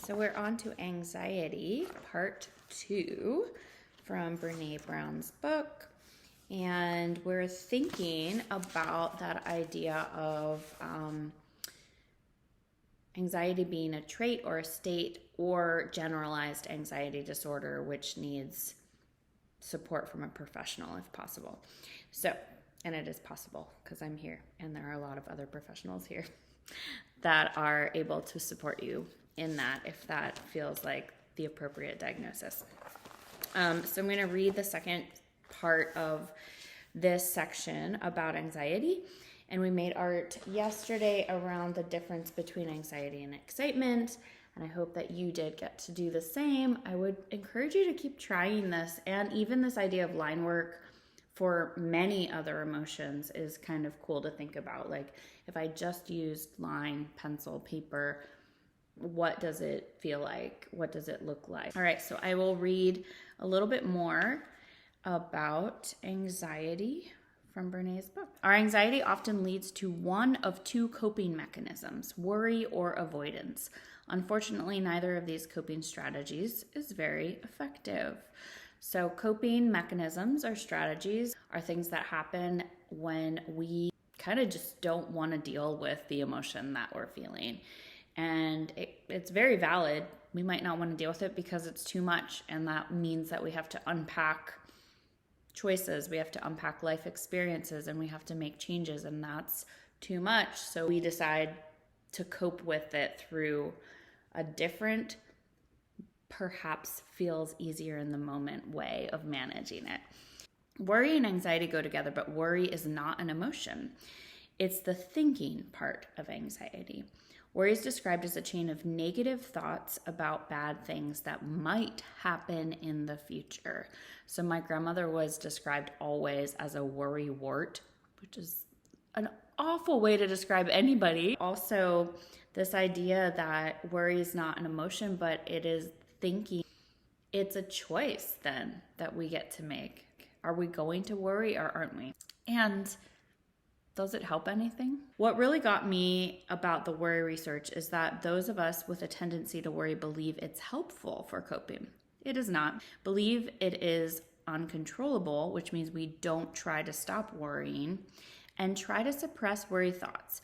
So we're on to anxiety, part 2 from Brene Brown's book. And we're thinking about that idea of anxiety being a trait or a state or generalized anxiety disorder, which needs support from a professional if possible. So, and it is possible because I'm here and there are a lot of other professionals here that are able to support you in that if that feels like the appropriate diagnosis. So I'm going to read the second part of this section about anxiety. And we made art yesterday around the difference between anxiety and excitement. And I hope that you did get to do the same. I would encourage you to keep trying this. And even this idea of line work for many other emotions is kind of cool to think about. Like if I just used line, pencil, paper, what does it feel like? What does it look like? All right, so I will read a little bit more about anxiety from Brene's book. Our anxiety often leads to one of two coping mechanisms, worry or avoidance. Unfortunately, neither of these coping strategies is very effective. So coping mechanisms or strategies are things that happen when we kind of just don't want to deal with the emotion that we're feeling. And it's very valid. We might not want to deal with it because it's too much. And that means that we have to unpack choices. We have to unpack life experiences and we have to make changes. And that's too much. So we decide to cope with it through a different, perhaps feels easier in the moment way of managing it. Worry and anxiety go together, but worry is not an emotion. It's the thinking part of anxiety. Worry is described as a chain of negative thoughts about bad things that might happen in the future. So my grandmother was described always as a worry wart, which is an awful way to describe anybody. Also, this idea that worry is not an emotion, but it is thinking. It's a choice then that we get to make. Are we going to worry or aren't we? And does it help anything? What really got me about the worry research is that those of us with a tendency to worry believe it's helpful for coping. It is not. Believe it is uncontrollable, which means we don't try to stop worrying and try to suppress worry thoughts,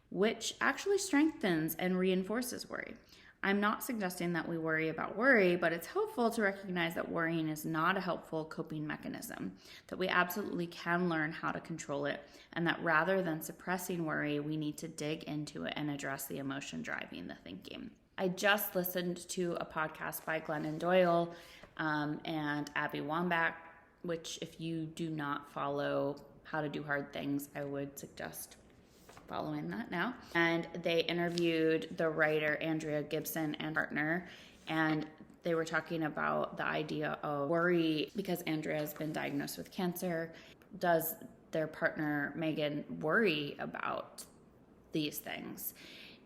which actually strengthens and reinforces worry. I'm not suggesting that we worry about worry, but it's helpful to recognize that worrying is not a helpful coping mechanism, that we absolutely can learn how to control it, and that rather than suppressing worry, we need to dig into it and address the emotion driving the thinking. I just listened to a podcast by Glennon Doyle and Abby Wambach, which if you do not follow How to Do Hard Things, I would suggest following that now. And they interviewed the writer Andrea Gibson and partner, and they were talking about the idea of worry because Andrea has been diagnosed with cancer. Does their partner Megan worry about these things?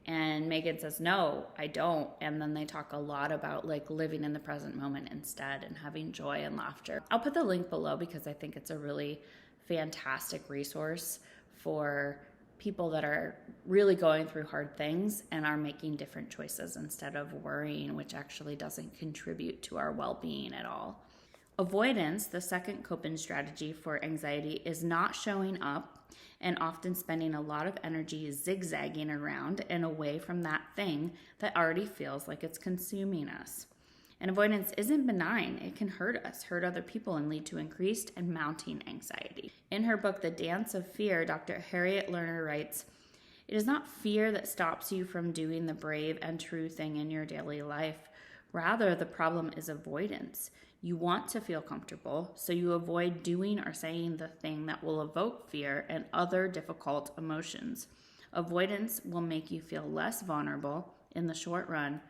And Megan says, no, I don't. And then they talk a lot about like living in the present moment instead and having joy and laughter. I'll put the link below because I think it's a really fantastic resource for people that are really going through hard things and are making different choices instead of worrying, which actually doesn't contribute to our well-being at all. Avoidance, the second coping strategy for anxiety, is not showing up and often spending a lot of energy zigzagging around and away from that thing that already feels like it's consuming us. And avoidance isn't benign. It can hurt us, hurt other people, and lead to increased and mounting anxiety. In her book, The Dance of Fear, Dr. Harriet Lerner writes, "It is not fear that stops you from doing the brave and true thing in your daily life. Rather, the problem is avoidance. You want to feel comfortable, so you avoid doing or saying the thing that will evoke fear and other difficult emotions. Avoidance will make you feel less vulnerable in the short run,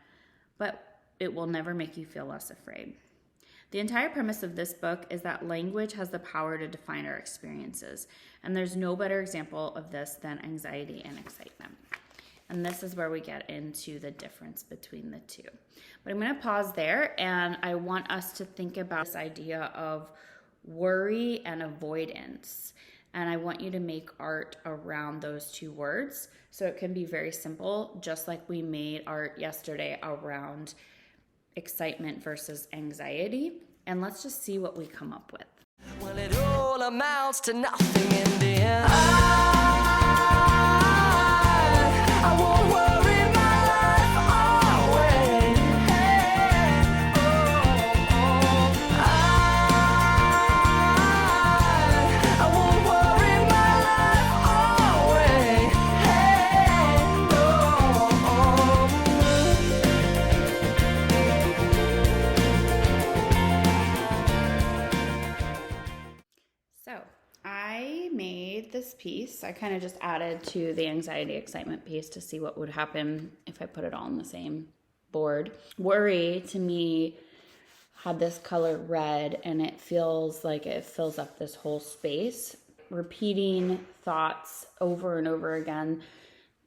but it will never make you feel less afraid." The entire premise of this book is that language has the power to define our experiences, and there's no better example of this than anxiety and excitement. And this is where we get into the difference between the two. But I'm going to pause there, and I want us to think about this idea of worry and avoidance. And I want you to make art around those two words. So it can be very simple, just like we made art yesterday around excitement versus anxiety. And let's just see what we come up with. Well, it all amounts to nothing in the end. I won't worry my life away. I won't worry my life away. So I made this piece. I kind of just added to the anxiety excitement piece to see what would happen if I put it all on the same board. Worry to me had this color red, and it feels like it fills up this whole space, repeating thoughts over and over again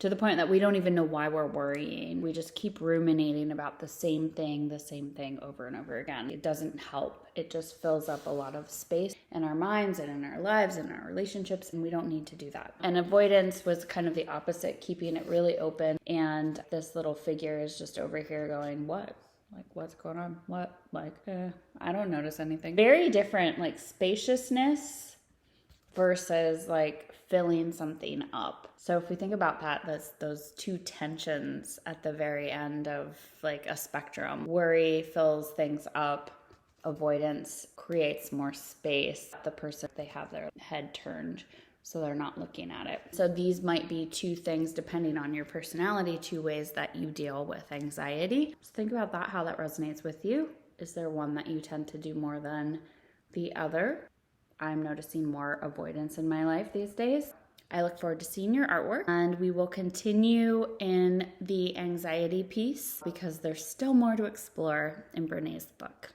to the point that we don't even know why we're worrying. We just keep ruminating about the same thing over and over again. It doesn't help. It just fills up a lot of space in our minds and in our lives and our relationships, and we don't need to do that. And avoidance was kind of the opposite, keeping it really open. And this little figure is just over here going, what? Like, what's going on? What? Like, I don't notice anything. Very different, like spaciousness versus like filling something up. So if we think about that, that's those two tensions at the very end of like a spectrum. Worry fills things up. Avoidance creates more space. The person, they have their head turned so they're not looking at it. So these might be two things, depending on your personality, two ways that you deal with anxiety. So think about that, how that resonates with you. Is there one that you tend to do more than the other? I'm noticing more avoidance in my life these days. I look forward to seeing your artwork, and we will continue in the anxiety piece because there's still more to explore in Brené's book.